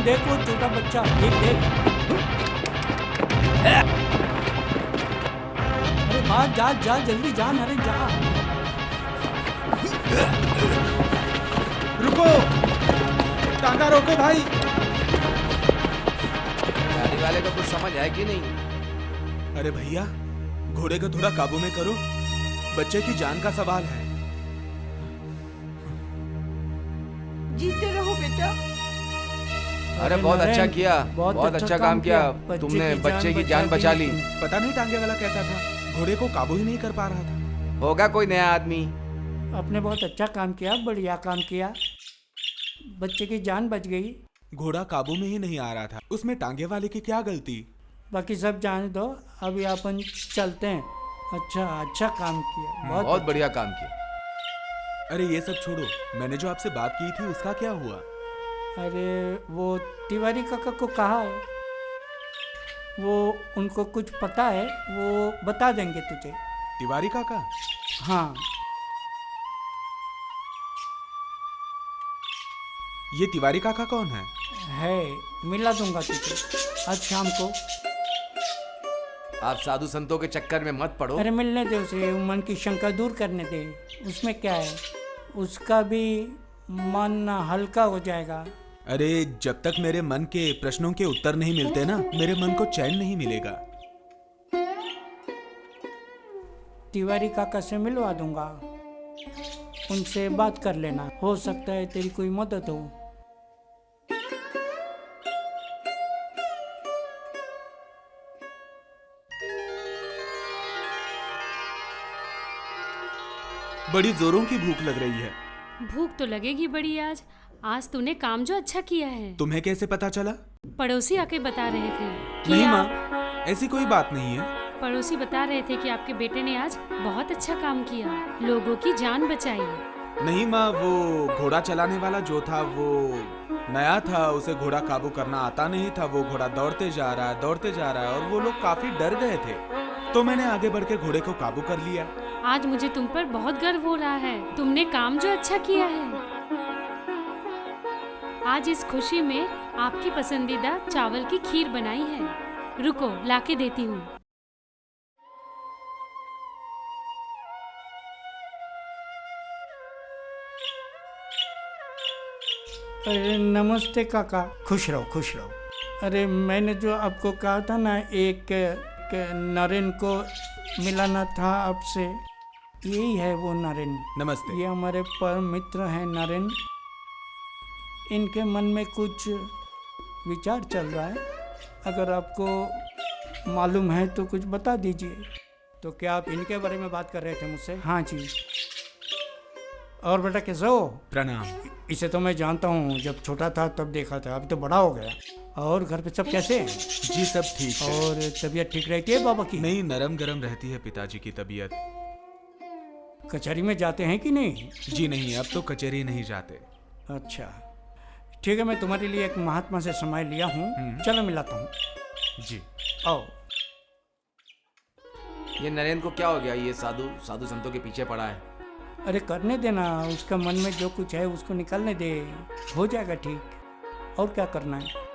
देख वो छोटा बच्चा, देख देख। अरे भाग, जा जा जल्दी जा नरेन, जा। रुको, टांगा रोको भाई। गाड़ी वाले को कुछ समझ है कि नहीं? अरे भैया, घोड़े को थोड़ा काबू में करो, बच्चे की जान का सवाल है। जीते रहो बेटा। अरे बहुत अच्छा नरेन, किया, बहुत अच्छा काम किया तुमने, बच्चे की जान बचा ली। पता नहीं टांगे वाला कैसा था, घोड़े को काबू ही नहीं कर पा रहा था। होगा कोई नया आदमी। आपने बहुत अच्छा काम किया, बढ़िया काम किया, बच्चे की जान बच गई। घोड़ा काबू में ही नहीं आ रहा था, उसमें टांगे वाले की क्या गलती। बाकी सब जाने दो, अभी अपन चलते हैं। अच्छा काम किया, बहुत बहुत बढ़िया काम किया। अरे ये सब छोड़ो, मैंने जो आपसे बात की थी उसका क्या हुआ? अरे वो तिवारी काका को कहा है, वो उनको कुछ पता है, वो बता देंगे तुझे। तिवारी काका? हाँ, ये तिवारी काका कौन है? मिला दूंगा तुझे आज शाम को। आप साधु संतों के चक्कर में मत पड़ो। अरे मिलने दे उसे, मन की शंका दूर करने दे, उसमें क्या है, उसका भी मन हल्का हो जाएगा। अरे जब तक मेरे मन के प्रश्नों के उत्तर नहीं मिलते ना, मेरे मन को चैन नहीं मिलेगा। तिवारी काका से मिलवा दूंगा, उनसे बात कर लेना, हो सकता है तेरी कोई मदद हो। बड़ी जोरों की भूख लग रही है। भूख तो लगेगी बड़ी आज। आज तूने काम जो अच्छा किया है। तुम्हें कैसे पता चला? पड़ोसी आके बता रहे थे कि नहीं आप- माँ, ऐसी कोई बात नहीं है। पड़ोसी बता रहे थे कि आपके बेटे ने आज बहुत अच्छा काम किया, लोगों की जान बचाई। नहीं माँ, वो घोड़ा चलाने वाला जो था वो नया था, उसे घोड़ा काबू करना आता नहीं था। वो घोड़ा दौड़ते जा रहा है और वो लोग काफी डर गए थे, तो मैंने आगे बढ़ के घोड़े को काबू कर लिया। आज मुझे तुम पर बहुत गर्व हो रहा है, तुमने काम जो अच्छा किया है। आज इस खुशी में आपकी पसंदीदा चावल की खीर बनाई है। रुको, लाके देती हूँ। अरे नमस्ते काका, खुश रहो खुश रहो। अरे मैंने जो आपको कहा था ना, एक नरेन को मिलाना था आपसे, यही है वो नरेन। नमस्ते। ये हमारे परम मित्र हैं नरेन। इनके मन में कुछ विचार चल रहा है, अगर आपको मालूम है तो कुछ बता दीजिए। तो क्या आप इनके बारे में बात कर रहे थे मुझसे? हाँ जी। और बेटा कैसे हो? प्रणाम। इसे तो मैं जानता हूँ, जब छोटा था तब देखा था, अभी तो बड़ा हो गया। और घर पे सब कैसे हैं? जी सब ठीक है। और तबीयत ठीक रहती है बाबा की? नहीं, नरम गरम रहती है पिताजी की तबीयत। कचहरी में जाते हैं कि नहीं? जी नहीं, अब तो कचहरी नहीं जाते। अच्छा ठीक है, मैं तुम्हारे लिए एक महात्मा से समय लिया हूँ, चलो मिलाता हूँ। जी आओ। ये नरेन को क्या हो गया? ये साधु संतों के पीछे पड़ा है। अरे करने देना, उसका मन में जो कुछ है उसको निकालने दे, हो जाएगा ठीक। और क्या करना है?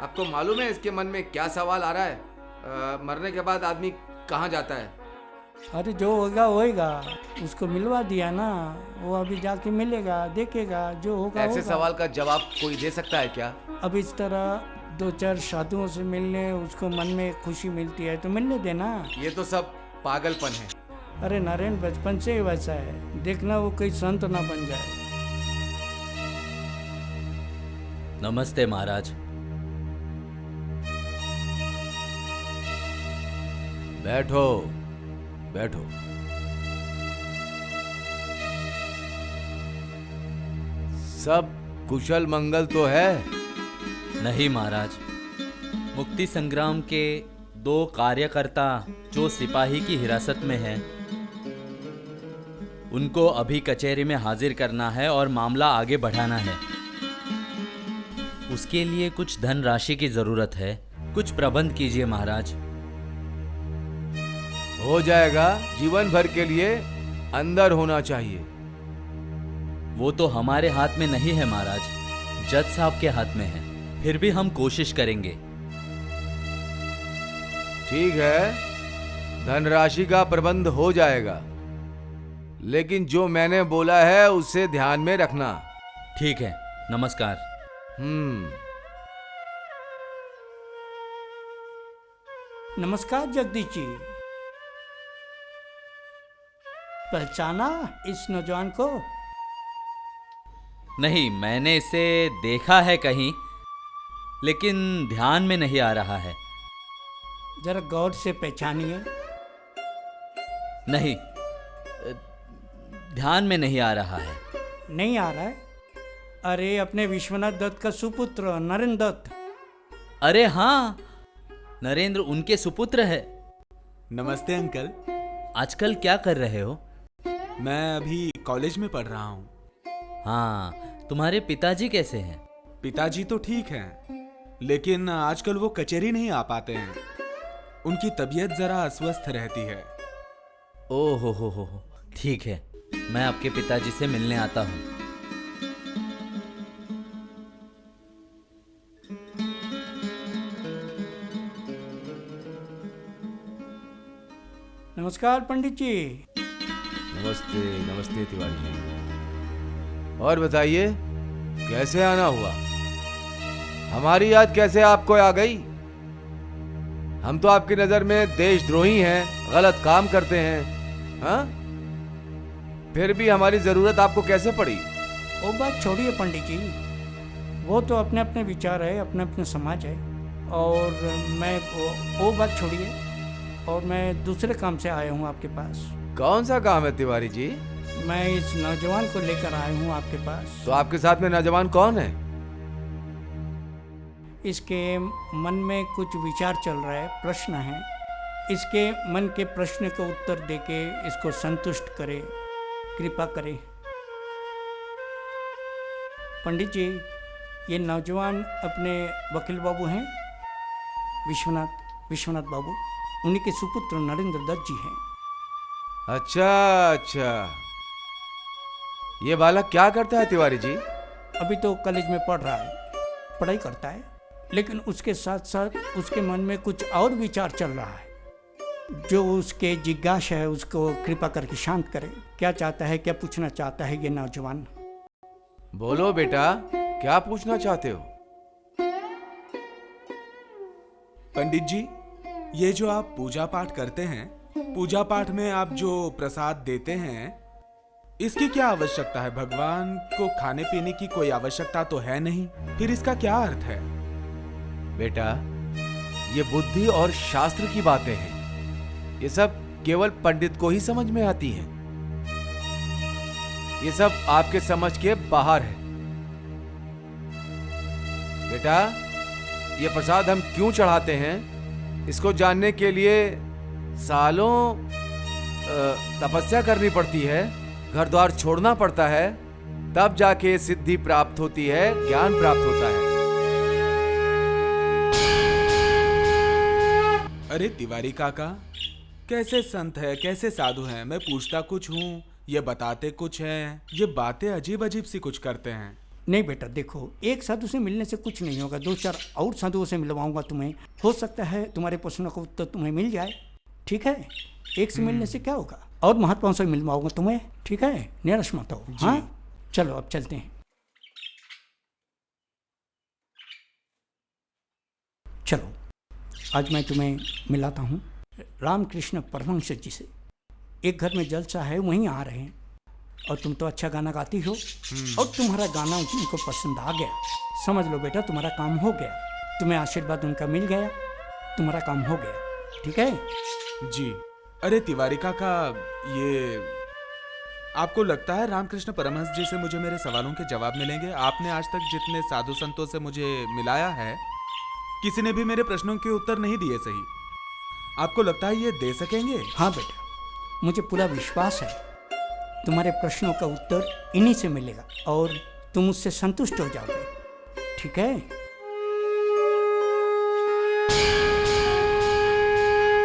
आपको मालूम है इसके मन में क्या सवाल आ रहा है? मरने के बाद आदमी कहाँ जाता है? अरे जो होगा होएगा, उसको मिलवा दिया ना, वो अभी जाके मिलेगा, देखेगा, जो होगा ऐसे होगा। सवाल का जवाब कोई दे सकता है क्या? अब इस तरह 2-4 साधुओं से मिलने उसको मन में खुशी मिलती है तो मिलने देना। ये तो सब पागलपन है। अरे नरेन बचपन से ही वैसा है, देखना वो कोई संत ना बन जाए। नमस्ते महाराज। बैठो बैठो। सब कुशल मंगल तो है? नहीं महाराज, मुक्ति संग्राम के 2 कार्यकर्ता जो सिपाही की हिरासत में हैं, उनको अभी कचहरी में हाजिर करना है और मामला आगे बढ़ाना है। उसके लिए कुछ धनराशि की जरूरत है, कुछ प्रबंध कीजिए महाराज। हो जाएगा, जीवन भर के लिए अंदर होना चाहिए। वो तो हमारे हाथ में नहीं है महाराज, जज साहब के हाथ में है। फिर भी हम कोशिश करेंगे। ठीक है, धनराशि का प्रबंध हो जाएगा, लेकिन जो मैंने बोला है उसे ध्यान में रखना। ठीक है, नमस्कार। नमस्कार जगदीश जी। पहचाना इस नौजवान को? नहीं, मैंने इसे देखा है कहीं, लेकिन ध्यान में नहीं आ रहा है। जरा गौर से पहचानिए। नहीं, ध्यान में नहीं आ रहा है। नहीं आ रहा है? अरे अपने विश्वनाथ दत्त का सुपुत्र नरेंद्र दत्त। अरे हाँ, नरेंद्र उनके सुपुत्र है। नमस्ते अंकल। आजकल क्या कर रहे हो? मैं अभी कॉलेज में पढ़ रहा हूँ। हाँ, तुम्हारे पिताजी कैसे हैं? पिताजी तो ठीक हैं, लेकिन आजकल वो कचहरी नहीं आ पाते हैं। उनकी तबीयत जरा अस्वस्थ रहती है। ओ हो, ठीक है, मैं आपके पिताजी से मिलने आता हूँ। नमस्कार पंडित जी। नमस्ते नमस्ते तिवारी जी। और बताइए, कैसे आना हुआ? हमारी याद कैसे आपको आ गई? हम तो आपकी नजर में देशद्रोही हैं, गलत काम करते हैं। हाँ, फिर भी हमारी जरूरत आपको कैसे पड़ी? वो बात छोड़िए पंडित जी, वो तो अपने अपने विचार है, अपने अपने समाज है। और मैं वो बात छोड़िए, और मैं दूसरे काम से आया हूँ आपके पास। कौन सा काम है तिवारी जी? मैं इस नौजवान को लेकर आया हूँ आपके पास। तो आपके साथ में नौजवान कौन है? इसके मन में कुछ विचार चल रहा है, प्रश्न है। इसके मन के प्रश्न का उत्तर देके इसको संतुष्ट करे, कृपा करे। पंडित जी, ये नौजवान अपने वकील बाबू हैं, विश्वनाथ बाबू, उन्हीं के सुपुत्र नरेंद्र दत्त जी हैं। अच्छा, ये बालक क्या करता है तिवारी जी? अभी तो कॉलेज में पढ़ रहा है, पढ़ाई करता है, लेकिन उसके साथ साथ उसके मन में कुछ और विचार चल रहा है जो उसके जिज्ञासा है, उसको कृपा करके शांत करे। क्या चाहता है, क्या पूछना चाहता है ये नौजवान? बोलो बेटा, क्या पूछना चाहते हो? पंडित जी, ये जो आप पूजा पाठ करते हैं, पूजा पाठ में आप जो प्रसाद देते हैं, इसकी क्या आवश्यकता है? भगवान को खाने पीने की कोई आवश्यकता तो है नहीं, फिर इसका क्या अर्थ है? बेटा, ये बुद्धि और शास्त्र की बातें हैं। ये सब केवल पंडित को ही समझ में आती हैं। ये सब आपके समझ के बाहर है। बेटा, ये प्रसाद हम क्यों चढ़ाते हैं, इसको जानने के लिए सालों तपस्या करनी पड़ती है, घर द्वार छोड़ना पड़ता है, तब जाके सिद्धि प्राप्त होती है, ज्ञान प्राप्त होता है। अरे तिवारी काका, कैसे संत है, कैसे साधु हैं? मैं पूछता कुछ हूँ, ये बताते कुछ हैं। ये बातें अजीब अजीब सी कुछ करते हैं। नहीं बेटा, देखो, एक साधु से मिलने से कुछ नहीं होगा। 2-4 और साधुओं से मिलवाऊंगा तुम्हें, हो सकता है तुम्हारे प्रश्नों का उत्तर तुम्हें मिल जाए। ठीक है, एक से मिलने से क्या होगा? और महात्माओं से मिलवाऊंगा तुम्हें। ठीक है, निराश मत हो। हाँ, चलो अब चलते हैं। चलो, आज मैं तुम्हें मिलाता हूँ रामकृष्ण परमहंस जी से। एक घर में जलसा है, वहीं आ रहे हैं। और तुम तो अच्छा गाना गाती हो, और तुम्हारा गाना उनको पसंद आ गया। समझ लो बेटा, तुम्हारा काम हो गया। तुम्हें आशीर्वाद उनका मिल गया, तुम्हारा काम हो गया। ठीक है जी। अरे तिवारी काका, ये आपको लगता है रामकृष्ण परमहंस जी से मुझे मेरे सवालों के जवाब मिलेंगे? आपने आज तक जितने साधु संतों से मुझे मिलाया है, किसी ने भी मेरे प्रश्नों के उत्तर नहीं दिए सही। आपको लगता है ये दे सकेंगे? हाँ बेटा, मुझे पूरा विश्वास है तुम्हारे प्रश्नों का उत्तर इन्हीं से मिलेगा, और तुम उससे संतुष्ट हो जाओगे। ठीक है?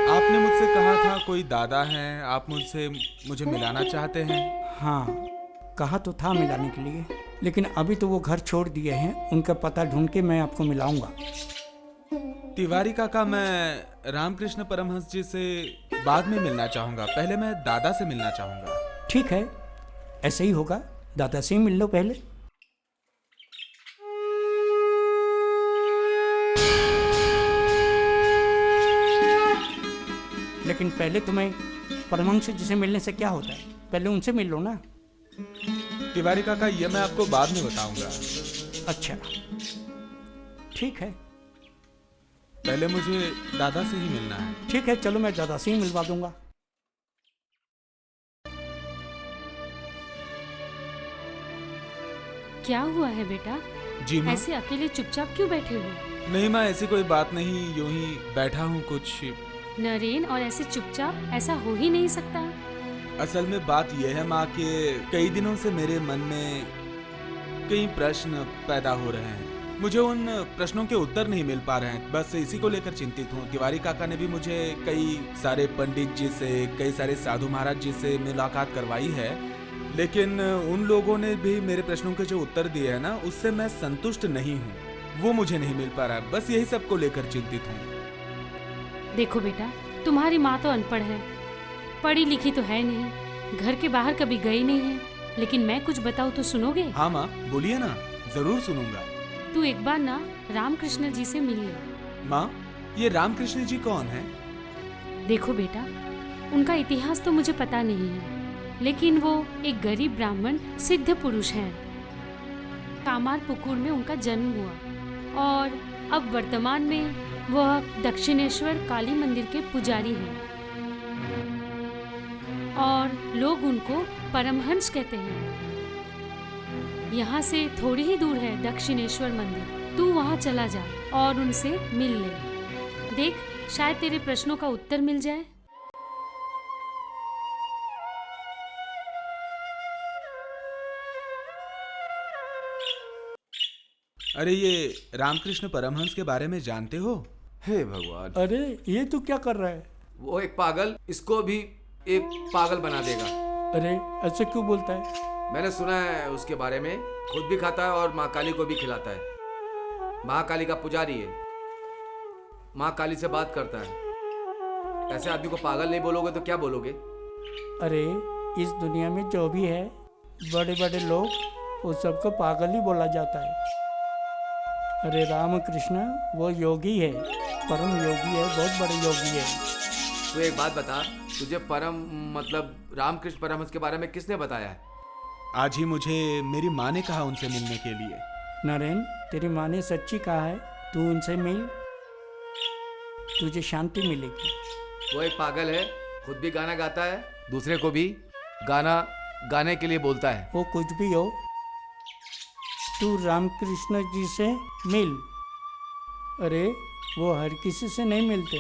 आपने मुझसे कहा था कोई दादा हैं, आप मुझे मिलाना चाहते हैं। हाँ, कहा तो था मिलाने के लिए, लेकिन अभी तो वो घर छोड़ दिए हैं, उनका पता ढूंढ के मैं आपको मिलाऊंगा। तिवारी काका, मैं रामकृष्ण परमहंस जी से बाद में मिलना चाहूंगा, पहले मैं दादा से मिलना चाहूंगा। ठीक है, ऐसे ही होगा, दादा से ही मिल लो पहले। लेकिन पहले तुम्हें परमहंस जी से मिलने से क्या होता है, पहले उनसे मिल लो ना। तिवारी काका, ये मैं आपको बाद में बताऊंगा। अच्छा, ठीक है। पहले मुझे दादा से ही मिलना है। ठीक है, चलो मैं दादा से ही मिलवा दूंगा। क्या हुआ है बेटा? जी माँ। ऐसे अकेले चुपचाप क्यों बैठे हो? नहीं माँ, ऐसी कोई बात नहीं, यूं ही बैठा हूँ कुछ। नरेन, और ऐसे चुपचाप ऐसा हो ही नहीं सकता। असल में बात यह है माँ कि कई दिनों से मेरे मन में कई प्रश्न पैदा हो रहे हैं। मुझे उन प्रश्नों के उत्तर नहीं मिल पा रहे हैं, बस इसी को लेकर चिंतित हूँ। तिवारी काका ने भी मुझे कई सारे पंडित जी से, कई सारे साधु महाराज जी से मुलाकात करवाई है, लेकिन उन लोगों ने भी मेरे प्रश्नों के जो उत्तर दिए हैं ना, उससे मैं संतुष्ट नहीं हूँ। वो मुझे नहीं मिल पा रहा है, बस यही सब को लेकर चिंतित हूँ। देखो बेटा, तुम्हारी माँ तो अनपढ़ है, पढ़ी लिखी तो है नहीं, घर के बाहर कभी गई नहीं है, लेकिन मैं कुछ बताऊँ तो सुनोगे? हाँ माँ, बोलिए ना, जरूर सुनूंगा। तू एक बार ना रामकृष्ण जी से मिल ले। माँ, ये रामकृष्ण जी कौन है? देखो बेटा, उनका इतिहास तो मुझे पता नहीं है, लेकिन वो एक गरीब ब्राह्मण सिद्ध पुरुष हैं। कामार पुकुर में उनका जन्म हुआ और अब वर्तमान में वह दक्षिणेश्वर काली मंदिर के पुजारी हैं और लोग उनको परमहंस कहते हैं। यहाँ से थोड़ी ही दूर है दक्षिणेश्वर मंदिर, तू वहाँ चला जा और उनसे मिल ले। देख, शायद तेरे प्रश्नों का उत्तर मिल जाए। अरे, ये रामकृष्ण परमहंस के बारे में जानते हो? हे भगवान, अरे ये तू क्या कर रहा है? वो एक पागल इसको भी एक पागल बना देगा। अरे ऐसे क्यों बोलता है? मैंने सुना है उसके बारे में, खुद भी खाता है और माँ काली को भी खिलाता है। महाकाली का पुजारी है, माँ काली से बात करता है। ऐसे आदमी को पागल नहीं बोलोगे तो क्या बोलोगे? अरे इस दुनिया में जो भी है, बड़े बड़े लोग, वो सबको पागल ही बोला जाता है। अरे रामकृष्ण वो योगी है, परम योगी है, बहुत बड़े योगी है। तू एक बात बता, तुझे परम मतलब रामकृष्ण परमहंस के बारे में किसने बताया है? आज ही मुझे मेरी माँ ने कहा उनसे मिलने के लिए। नरेन, तेरी माँ ने सच्ची कहा है, तू उनसे मिल, तुझे शांति मिलेगी। वो एक पागल है, खुद भी गाना गाता है, दूसरे को भी गाना गाने के लिए बोलता है। वो कुछ भी हो, तू रामकृष्ण जी से मिल। अरे वो हर किसी से नहीं मिलते,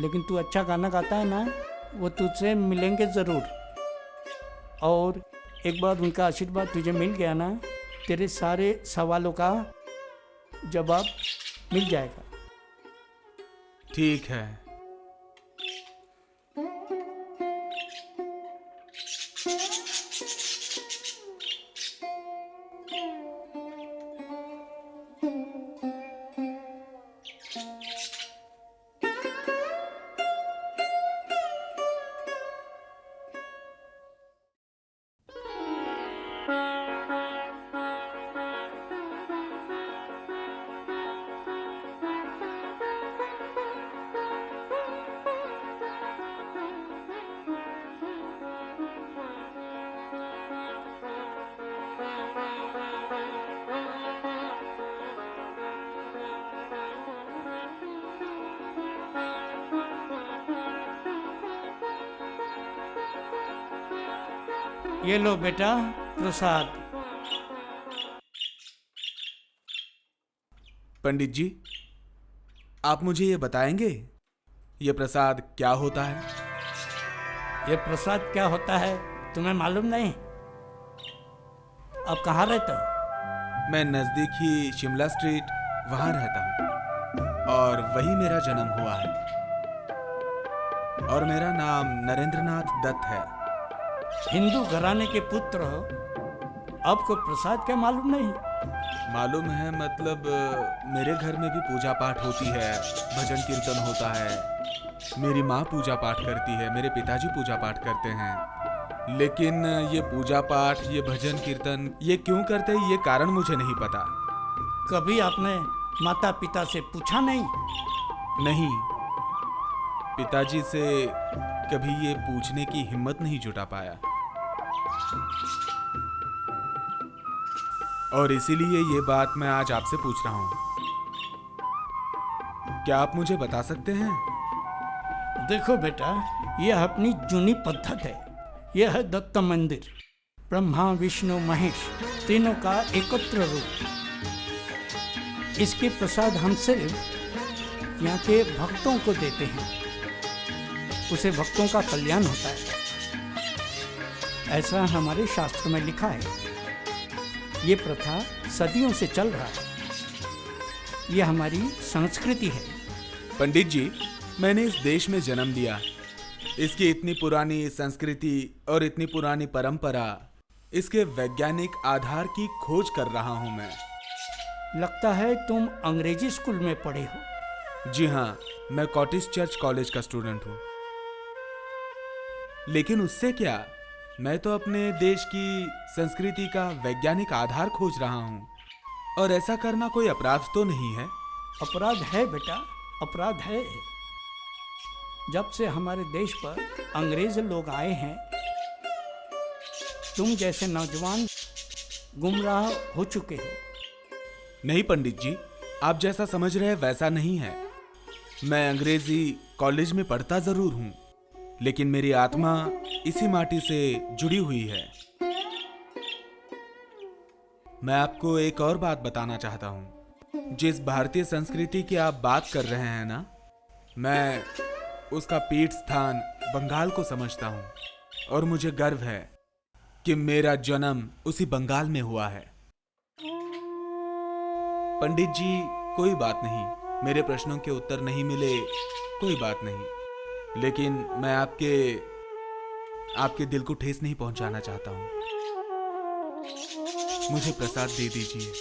लेकिन तू अच्छा गाना गाता है ना, वो तुझसे मिलेंगे ज़रूर। और एक बार उनका आशीर्वाद तुझे मिल गया ना, तेरे सारे सवालों का जवाब मिल जाएगा। ठीक है। ये लो बेटा प्रसाद। पंडित जी, आप मुझे ये बताएंगे, ये प्रसाद क्या होता है? ये प्रसाद क्या होता है तुम्हें मालूम नहीं? आप कहाँ रहते हो? मैं नज़दीक ही शिमला स्ट्रीट वहाँ रहता हूँ और वही मेरा जन्म हुआ है। और मेरा नाम नरेंद्रनाथ दत्त है। हिंदू घराने के पुत्र हो आपको प्रसाद क्या मालूम नहीं? मालूम है, मतलब मेरे घर में भी पूजा पाठ होती है, भजन कीर्तन होता है। मेरी माँ पूजा पाठ करती है, मेरे पिताजी पूजा पाठ करते हैं। लेकिन ये पूजा पाठ, ये भजन कीर्तन, ये क्यों करते हैं, ये कारण मुझे नहीं पता। कभी आपने माता पिता से पूछा नहीं? नहीं, पिताजी से कभी ये पूछने की हिम्मत नहीं जुटा पाया, और इसीलिए ये बात मैं आज आपसे पूछ रहा हूँ। क्या आप मुझे बता सकते हैं? देखो बेटा, यह अपनी जूनी पद्धत है। यह है दत्त मंदिर, ब्रह्मा विष्णु महेश तीनों का एकत्र रूप। इसके प्रसाद हम सिर्फ यहाँ के भक्तों को देते हैं, उसे भक्तों का कल्याण होता है, ऐसा हमारे शास्त्र में लिखा है। ये प्रथा सदियों से चल रहा है, ये हमारी संस्कृति है। पंडित जी, मैंने इस देश में जन्म लिया, इसकी इतनी पुरानी संस्कृति और इतनी पुरानी परंपरा, इसके वैज्ञानिक आधार की खोज कर रहा हूं मैं। लगता है तुम अंग्रेजी स्कूल में पढ़े हो। जी हाँ, मैं कॉटेज चर्च कॉलेज का स्टूडेंट हूँ। लेकिन उससे क्या, मैं तो अपने देश की संस्कृति का वैज्ञानिक आधार खोज रहा हूँ, और ऐसा करना कोई अपराध तो नहीं है? अपराध है बेटा, अपराध है। जब से हमारे देश पर अंग्रेज लोग आए हैं, तुम जैसे नौजवान गुमराह हो चुके हो। नहीं पंडित जी, आप जैसा समझ रहे हैं वैसा नहीं है। मैं अंग्रेजी कॉलेज में पढ़ता जरूर हूँ, लेकिन मेरी आत्मा इसी माटी से जुड़ी हुई है। मैं आपको एक और बात बताना चाहता हूँ। जिस भारतीय संस्कृति की आप बात कर रहे हैं ना, मैं उसका पीठ स्थान बंगाल को समझता हूँ, और मुझे गर्व है कि मेरा जन्म उसी बंगाल में हुआ है। पंडित जी, कोई बात नहीं, मेरे प्रश्नों के उत्तर नहीं मिले, कोई बात नहीं, लेकिन मैं आपके दिल को ठेस नहीं पहुंचाना चाहता हूं। मुझे प्रसाद दे दीजिए।